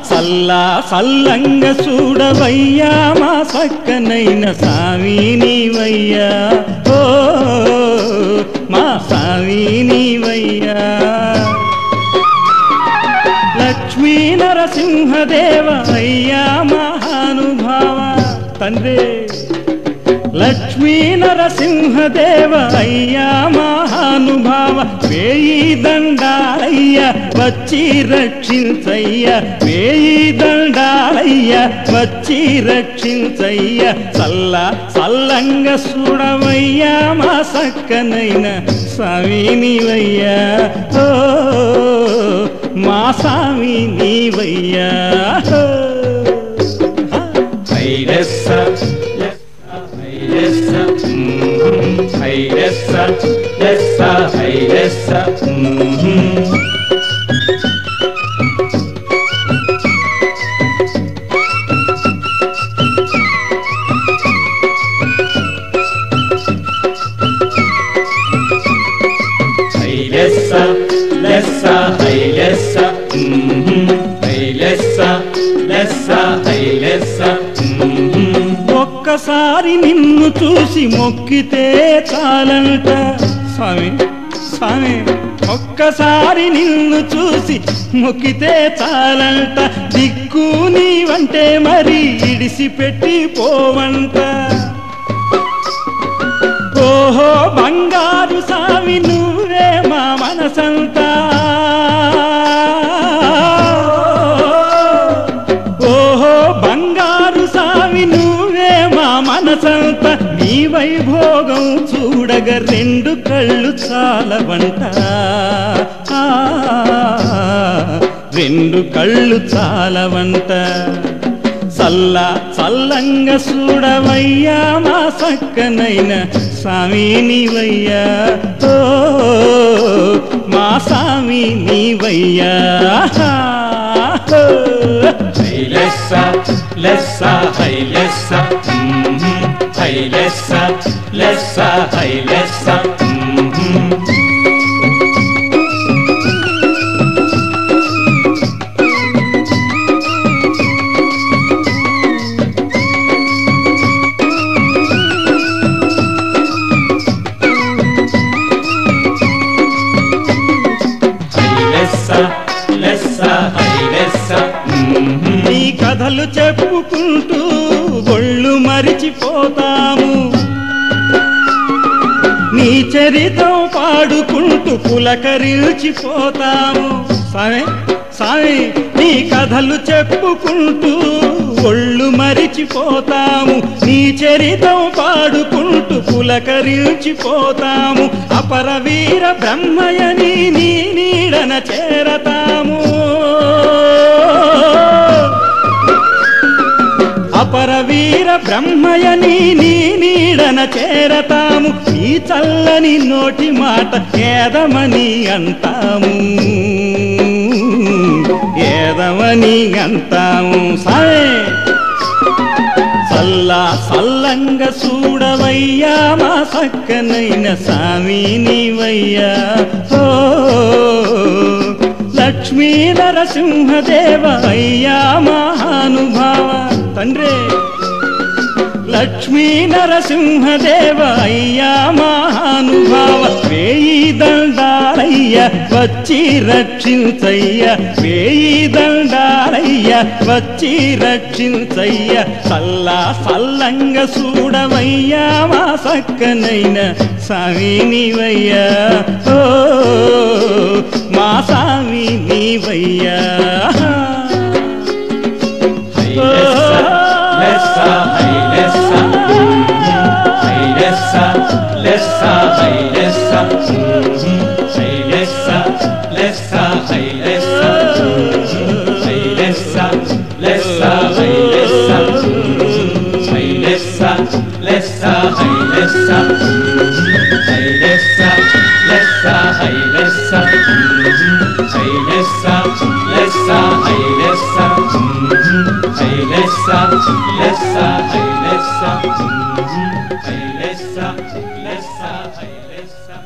సల్లా సల్లంగ చూడవయ్యా మా సక్కనైన సామి నీవయ్యా ఓ మా సామి నీవయ్యా లక్ష్మీ నరసింహదేవ అయ్యా మహానుభావ తండ్రి లక్ష్మీ నరసింహదేవ అయ్యా మహానుభావ వేయి దండాలయ్య వచ్చి రక్షించయ్య వేయి దండాలయ్య వచ్చి రక్షించయ్య సల్లా సల్లంగ చూడవయ్యా మా సక్కనైన స్వామి నీవయ్యా ఓ మా స్వామి నీవయ్యా ఒక్కసారి నిన్ను చూసి మొక్కితే చాలంట స్వామి స్వామి ఒక్కసారి నిన్ను చూసి మొక్కితే చాలంట దిక్కు నీవంటే మరి ఇడిసిపెట్టి పోవంట ఓహో బంగారు స్వామి నువ్వే మా మనసంతా ఓహో బంగారు స్వామి నువ్వే మా మనసంత నీ వైభోగం చూడగ రెండు కళ్ళు చాలవంట రెండు కళ్ళు చాలవంట సల్లా సల్లంగ చూడవయ్యా మా సక్కనైన స్వామి నీవయ్యా ఓ మా స్వామి నీవయ్యా Lessa, lessa, hey lessa, hey lessa, lessa, hey lessa. నీ కథలు చెప్పుకుంటూ ఒళ్ళు మరిచిపోతాము నీ చరితం పాడుకుంటూ పులకరించిపోతాము సామే సామే నీ కథలు చెప్పుకుంటూ ఒళ్ళు మరిచిపోతాము నీ చరితం పాడుకుంటూ పులకరించిపోతాము అపరవీర బ్రహ్మయని నీ నీడన చేరతాము అపరవీర బ్రహ్మయని నీ నీడన చేరతాము నీ చల్లని నోటి మాట ఏదమని అంటాము ఏదమని అంటాము సాయే సల్లా సల్లంగ చూడవయ్యా మా సక్కనైన స్వామి నీవయ్యా ఓ లక్ష్మీ నరసింహదేవ అయ్యా మహానుభావ తండ్రి లక్ష్మీ నరసింహదేవ అయ్యా మహానుభావ వేయి దండాలయ్య వచ్చి రక్షించయ్య వేయి దండాలయ్య వచ్చి రక్షించయ్య సల్లా సల్లంగ చూడవయ్యా మా సక్కనైన స్వామి నీవయ్యా ఓ మా స్వామి నీవయ్యా Lessa, hey lessa, hey lessa, lessa, hey lessa, hey lessa, lessa, hey lessa, hey lessa, lessa, hey lessa, hey lessa, lessa, hey lessa, hey lessa, lessa, hey lessa, hey lessa, lessa, hey lessa. Hey, lessa, lessa, hey, lessa.